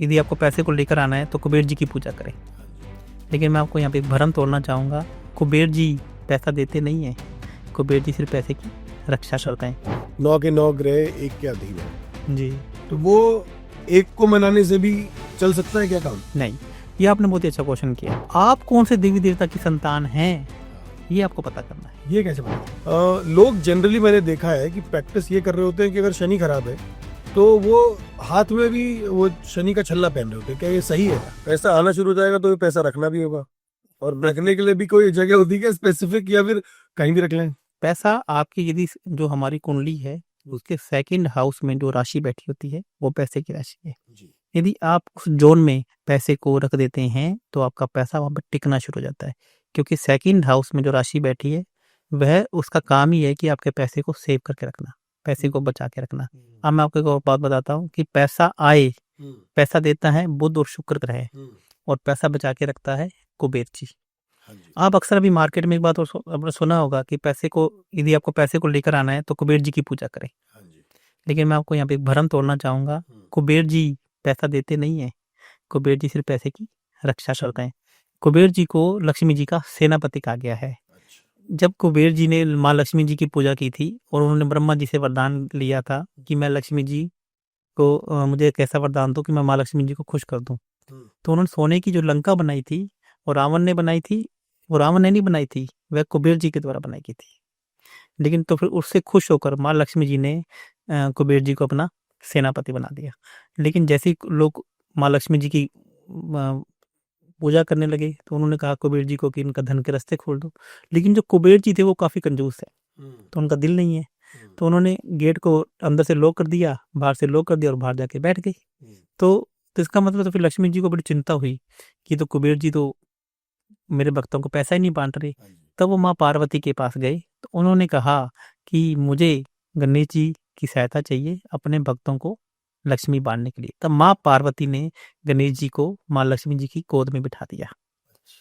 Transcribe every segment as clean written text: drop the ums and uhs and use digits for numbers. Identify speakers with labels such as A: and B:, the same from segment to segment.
A: यदि आपको पैसे को लेकर आना है तो कुबेर जी की पूजा करें। लेकिन मैं आपको यहाँ पे एक भ्रम तोड़ना चाहूँगा, कुबेर जी पैसा देते नहीं हैं, कुबेर जी सिर्फ पैसे की रक्षा करते हैं।
B: 9 के 9 ग्रह एक के अधीन है,
A: जी
B: तो वो एक को मनाने से भी चल सकता है क्या काम?
A: नहीं, ये आपने बहुत ही अच्छा क्वेश्चन किया। आप कौन से देवी देवता की संतान हैं, ये आपको पता करना है।
B: ये कैसे पता? लोग जनरली मैंने देखा है कि प्रैक्टिस ये कर रहे होते हैं कि अगर शनि खराब है तो वो हाथ में भी वो शनि का छल्ला पहन रहे होते हैं। क्या ये सही है? पैसा आना शुरू हो जाएगा तो ये पैसा रखना भी होगा, और रखने के लिए भी कोई जगह होती है क्या स्पेसिफिक, या फिर कहीं भी रख लें?
A: पैसा आपकी यदि जो हमारी कुंडली है उसके सेकंड हाउस में जो राशि बैठी होती है वो पैसे की राशि है। यदि आप उस जोन में पैसे को रख देते हैं तो आपका पैसा वहां पर टिकना शुरू हो जाता है, क्योंकि सेकंड हाउस में जो राशि बैठी है वह उसका काम ही है कि आपके पैसे को सेव करके रखना, पैसे को बचा के रखना। अब मैं आपको एक और बात बताता हूँ कि पैसा आए, पैसा देता है बुध और शुक्र ग्रह, और पैसा बचा के रखता है कुबेर जी। आप अक्सर अभी मार्केट में एक बात और आपने सुना होगा कि पैसे को, यदि आपको पैसे को लेकर आना है तो कुबेर जी की पूजा करें। लेकिन मैं आपको यहाँ पे एक भ्रम तोड़ना चाहूंगा, कुबेर जी पैसा देते नहीं है, कुबेर जी सिर्फ पैसे की रक्षा करते हैं। कुबेर जी को लक्ष्मी जी का सेनापति कहा गया है। जब कुबेर जी ने माँ लक्ष्मी जी की पूजा की थी और उन्होंने ब्रह्मा जी से वरदान लिया था कि मैं लक्ष्मी जी को मुझे एक ऐसा वरदान दो कि मैं माँ लक्ष्मी जी को खुश कर दूं, तो उन्होंने सोने की जो लंका बनाई थी और रावण ने बनाई थी, वो रावण ने नहीं बनाई थी, वह कुबेर जी के द्वारा बनाई गई थी। लेकिन तो फिर उससे खुश होकर माँ लक्ष्मी जी ने कुबेर जी को अपना सेनापति बना दिया। लेकिन जैसे ही लोग माँ लक्ष्मी जी की पूजा करने लगे तो उन्होंने कहा कुबेर जी को कि इनका धन के रास्ते खोल दो। लेकिन जो कुबेर जी थे वो काफी कंजूस है, तो उनका दिल नहीं है, तो उन्होंने गेट को अंदर से लॉक कर दिया, बाहर से लॉक कर दिया और बाहर जाके बैठ गई। तो इसका मतलब तो फिर लक्ष्मी जी को बड़ी चिंता हुई कि तो कुबेर जी तो मेरे भक्तों को पैसा ही नहीं बांट रहे। तब वो माँ पार्वती के पास गए तो उन्होंने कहा कि मुझे गणेश जी की सहायता चाहिए अपने भक्तों को लक्ष्मी बांटने के लिए। तब माँ पार्वती ने गणेश जी को माँ लक्ष्मी जी की गोद में बिठा दिया।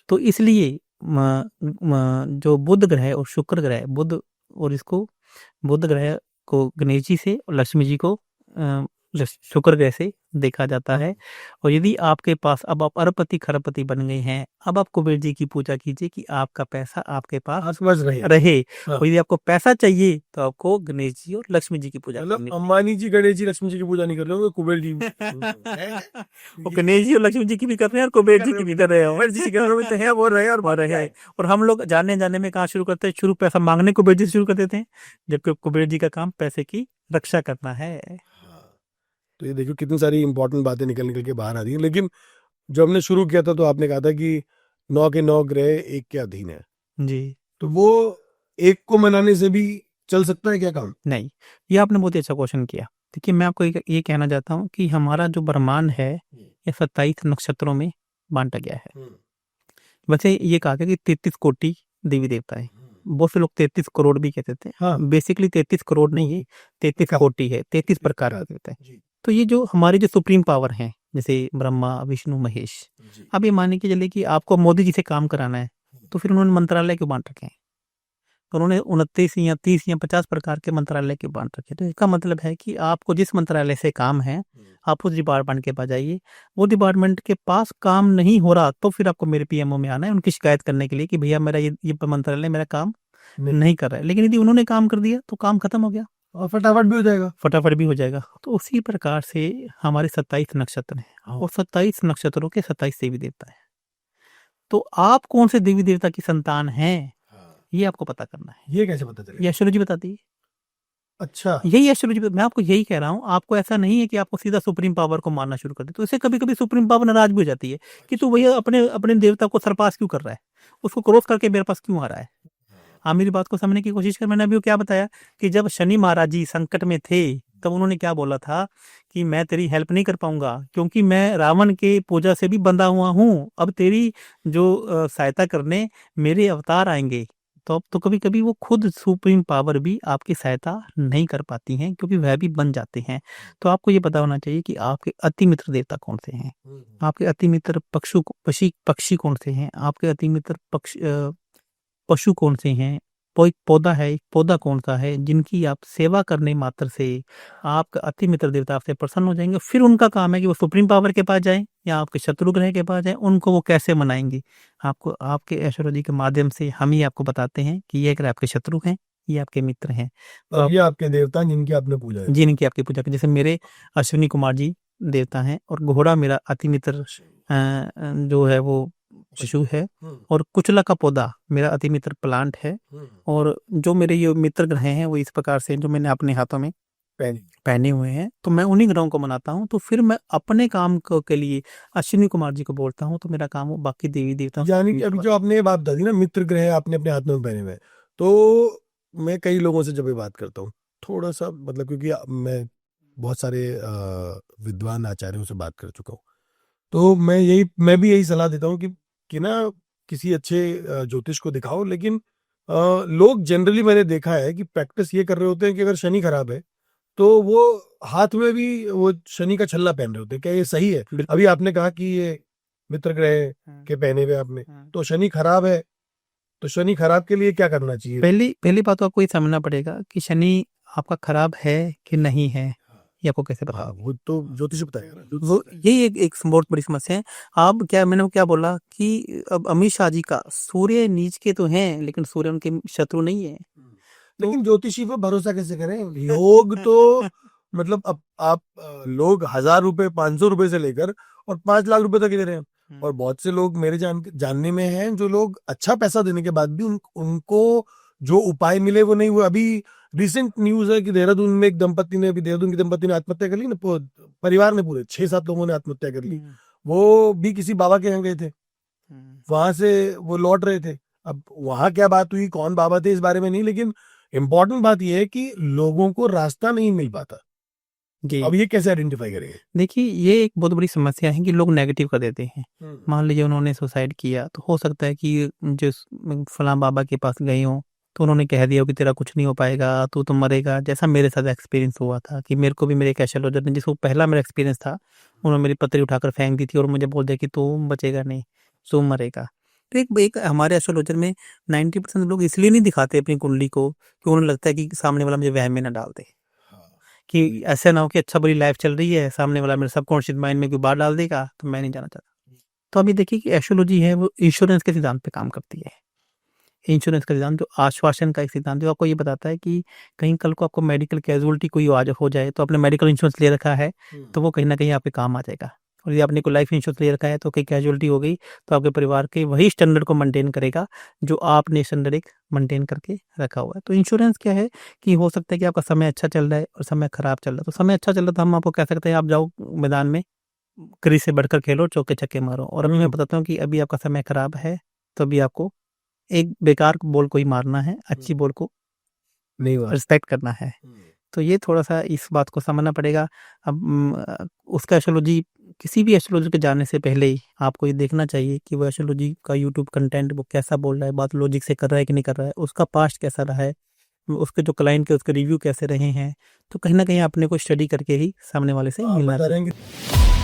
A: तो इसलिए जो बुध ग्रह और शुक्र ग्रह, बुध और इसको, बुध ग्रह को गणेश जी से और लक्ष्मी जी को शुक्र ग्रह से देखा जाता है। और यदि आपके पास अब आप अरबपति खरबपति बन गए हैं, अब आप कुबेर जी की पूजा कीजिए कि आपका पैसा आपके पास रहे। और यदि आपको पैसा चाहिए तो आपको गणेश जी और लक्ष्मी जी की पूजा करनी।
B: मतलब अंबानी जी गणेश जी लक्ष्मी जी की पूजा नहीं कर रहे होंगे, कुबेर जी
A: वो गणेश जी और लक्ष्मी जी की भी कर रहे हैं और कुबेर जी की भी कर रहे हैं। कुबेर जी के घरों में तो है, वो रहे और वो रहे। और हम लोग जाने जाने में कहाँ शुरू करते हैं, शुरू पैसा मांगने कुबेर जी से शुरू कर देते हैं, जबकि कुबेर जी का काम पैसे की रक्षा करना है।
B: तो ये देखो कितनी सारी इंपॉर्टेंट बातें निकल निकल के बाहर आ रही है। लेकिन जो हमने शुरू किया था तो आपने कहा था कि 9 के 9 ग्रह एक के अधीन है
A: जी,
B: तो वो एक को मनाने से भी चल सकता है क्या काम?
A: नहीं, ये आपने बहुत ही अच्छा क्वेश्चन किया। देखिए मैं आपको ये कहना चाहता हूँ कि हमारा जो ब्रह्मांड है ये 27 नक्षत्रों में बांटा गया है। वैसे ये कहा गया कि 33 कोटि देवी देवता है, बहुत से लोग 33 करोड़ भी कहते थे।
B: हाँ।
A: बेसिकली 33 करोड़ नहीं है, 33 कोटि है, 33 प्रकार के देवता है। तो ये जो हमारे जो सुप्रीम पावर हैं, जैसे ब्रह्मा विष्णु महेश, अब ये मानने के चले कि आपको मोदी जी से काम कराना है तो फिर उन्होंने मंत्रालय क्यों बांट रखे हैं? उन्होंने 29 या 30 या 50 प्रकार के मंत्रालय के बांट रखे। तो इसका मतलब है कि आपको जिस मंत्रालय से काम है आप उस डिपार्टमेंट के पास जाइए। वो डिपार्टमेंट के पास काम नहीं हो रहा तो फिर आपको मेरे पीएमओ में आना है उनकी शिकायत करने के लिए कि भैया मेरा ये मंत्रालय मेरा काम नहीं कर रहा है। लेकिन यदि उन्होंने काम कर दिया तो काम खत्म हो गया
B: और फटाफट भी हो जाएगा।
A: फटाफट भी हो जाएगा। तो उसी प्रकार से हमारे 27 नक्षत्र हैं और 27 नक्षत्रों के 27 देवी देवता हैं। तो आप कौन से देवी देवता की संतान हैं ये आपको पता करना है।
B: ये कैसे पता चलेगा?
A: ये एस्ट्रोलॉजी बताती है।
B: अच्छा,
A: यही एस्ट्रोलॉजी, मैं आपको यही कह रहा हूँ। आपको ऐसा नहीं है कि आपको सीधा सुप्रीम पावर को मानना शुरू कर दे, तो इससे कभी कभी सुप्रीम पावर नाराज भी हो जाती है कि तू भैया अपने अपने देवता को सरपास क्यों कर रहा है, उसको क्रॉस करके मेरे पास क्यों आ रहा है। आप मेरी बात को समझने की कोशिश कर। मैंने अभी क्या बताया कि जब शनि महाराज जी संकट में थे तब उन्होंने क्या बोला था कि मैं तेरी हेल्प नहीं कर पाऊंगा क्योंकि मैं रावण के पूजा से भी बंधा हुआ हूँ, अब तेरी जो सहायता करने मेरे अवतार आएंगे। तो अब तो कभी कभी वो खुद सुप्रीम पावर भी आपकी सहायता नहीं कर पाती हैं क्योंकि वह भी बन जाते हैं। तो आपको ये पता होना चाहिए कि आपके अति मित्र देवता कौन से हैं, आपके अति मित्र पक्षी कौन से हैं, आपके अति मित्र पशु कौन से हैं, कोई पौधा है, एक पौधा कौन सा है जिनकी आप सेवा करने मात्र से आपका अति मित्र देवता आपसे प्रसन्न हो जाएंगे। फिर उनका काम है कि वो सुप्रीम पावर के पास जाएं या आपके शत्रु ग्रह के पास जाएं, उनको वो कैसे मनाएंगे। आपको आपके एस्ट्रोलॉजी के माध्यम से हम ही आपको बताते हैं कि ये अगर आपके शत्रु हैं, ये आपके मित्र हैं,
B: तो ये आपके देवता जिनकी आपने पूजा है।
A: जिनकी आपकी पूजा की। जैसे मेरे अश्विनी कुमार जी देवता हैं और घोड़ा मेरा अति मित्र जो है वो पशु है, और कुचला का पौधा मेरा अति मित्र प्लांट है, और जो मेरे ये मित्र ग्रह हैं वो इस प्रकार से जो मैंने अपने हाथों में पहने हुए हैं, तो मैं उन्हीं ग्रहों को मनाता हूँ। तो फिर मैं अपने काम के लिए अश्विनी कुमार जी को बोलता हूँ, तो मेरा काम हो बाकी देवी देवता।
B: यानी कि अभी जो आपने ये बात बता दी ना, मित्र ग्रह आपने अपने हाथ में पहने हुए, तो मैं कई लोगों से जब ये बात करता हूँ थोड़ा सा मतलब, क्योंकि मैं बहुत सारे विद्वान आचार्यों से बात कर चुका हूँ, तो मैं भी यही सलाह देता हूँ कि ना किसी अच्छे ज्योतिष को दिखाओ। लेकिन लोग जनरली मैंने देखा है कि प्रैक्टिस ये कर रहे होते हैं कि अगर शनि खराब है तो वो हाथ में भी वो शनि का छल्ला पहन रहे होते हैं। क्या ये सही है? अभी आपने कहा कि ये मित्र ग्रह के पहने हुए आपने, तो शनि खराब है, तो शनि खराब के लिए क्या करना चाहिए?
A: पहली बात तो आपको ये समझना पड़ेगा कि शनि आपका खराब है कि नहीं है, ये आपको कैसे पता?
B: वो तो ज्योतिष बताएगा ना।
A: वो यही एक बहुत बड़ी समस्या है। आप मैंने क्या बोला कि अब अमित शाह जी का सूर्य नीच के तो हैं, लेकिन सूर्य उनके शत्रु नहीं है।
B: लेकिन ज्योतिषी पर भरोसा कैसे करें? योग तो मतलब अब आप लोग 1000 रुपए 500 रुपए से लेकर और 5 लाख रुपए तक दे रहे हैं, और बहुत से लोग मेरे जानने में हैं जो लोग अच्छा पैसा देने के बाद भी उनको जो उपाय मिले वो नहीं हुए। अभी रिसेंट न्यूज है कि देहरादून में एक दंपति ने, अभी देहरादून की दंपति ने आत्महत्या कर ली ना, परिवार में पूरे 6-7 लोगों ने आत्महत्या कर ली। वो भी किसी बाबा के यहाँ गए थे, वहां से वो लौट रहे थे। अब वहां क्या बात हुई, कौन बाबा थे, इस बारे में नहीं, लेकिन इम्पोर्टेंट बात यह है कि लोगों को रास्ता नहीं मिल पाता। अब ये कैसे आइडेंटिफाई करेंगे?
A: देखिए, ये एक बहुत बड़ी समस्या है कि लोग नेगेटिव कर देते हैं। मान लीजिए उन्होंने सुसाइड किया, तो हो सकता है कि जो फलां बाबा के पास गए हों तो उन्होंने कह दिया कि तेरा कुछ नहीं हो पाएगा, तू तो मरेगा। जैसा मेरे साथ एक्सपीरियंस हुआ था कि मेरे को भी मेरे एक एस्ट्रोलॉजर ने, जिसको पहला मेरा एक्सपीरियंस था, उन्होंने मेरी पत्री उठाकर फेंक दी थी और मुझे बोल दिया कि तू बचेगा नहीं, तू मरेगा। तो एक हमारे एस्ट्रोलॉजर में 90% लोग इसलिए नहीं दिखाते अपनी कुंडली को कि उन्हें लगता है कि सामने वाला मुझे वहम में ना डाल दे, कि ऐसा ना हो कि अच्छा बुरी लाइफ चल रही है, सामने वाला मेरे सबकॉन्शियस माइंड में कोई बात डाल देगा, तो मैं नहीं जाना चाहता। तो अभी देखिए कि एस्ट्रोलॉजी है वो इंश्योरेंस के सिद्धांत पे काम करती है। इंश्योरेंस का सिद्धांत जो आश्वासन का एक सिद्धांत जो आपको ये बताता है कि कहीं कल को आपको मेडिकल कैजुअलिटी कोई आज हो जाए, तो आपने मेडिकल इंश्योरेंस ले रखा है तो वो कहीं ना कहीं आपके काम आ जाएगा। और यदि आपने कोई लाइफ इंश्योरेंस ले रखा है तो कहीं कैजुअलिटी हो गई तो आपके परिवार के वही स्टैंडर्ड को मेंटेन करेगा जो आपने स्टैंडर्ड एक मेंटेन करके रखा हुआ है। तो इंश्योरेंस क्या है कि हो सकता है कि आपका समय अच्छा चल रहा है और समय खराब चल रहा है। तो समय अच्छा चल रहा था, हम आपको कह सकते हैं आप जाओ मैदान में क्रीज से बढ़कर खेलो, चौके छक्के मारो। और अभी मैं बताता हूँ कि अभी आपका समय खराब है तो अभी आपको एक बेकार बॉल को ही मारना है, अच्छी बॉल को
B: नहीं
A: रिस्पेक्ट करना है। तो ये थोड़ा सा इस बात को समझना पड़ेगा। अब उसका एस्ट्रोलॉजी, किसी भी एस्ट्रोलॉजी के जाने से पहले ही आपको ये देखना चाहिए कि वो एस्ट्रोलॉजी का यूट्यूब कंटेंट वो कैसा बोल रहा है, बात लॉजिक से कर रहा है कि नहीं कर रहा है, उसका पास्ट कैसा रहा है, उसके जो क्लाइंट के उसके रिव्यू कैसे रहे हैं। तो कहीं ना कहीं अपने को स्टडी करके ही सामने वाले से मिलना चाहिए।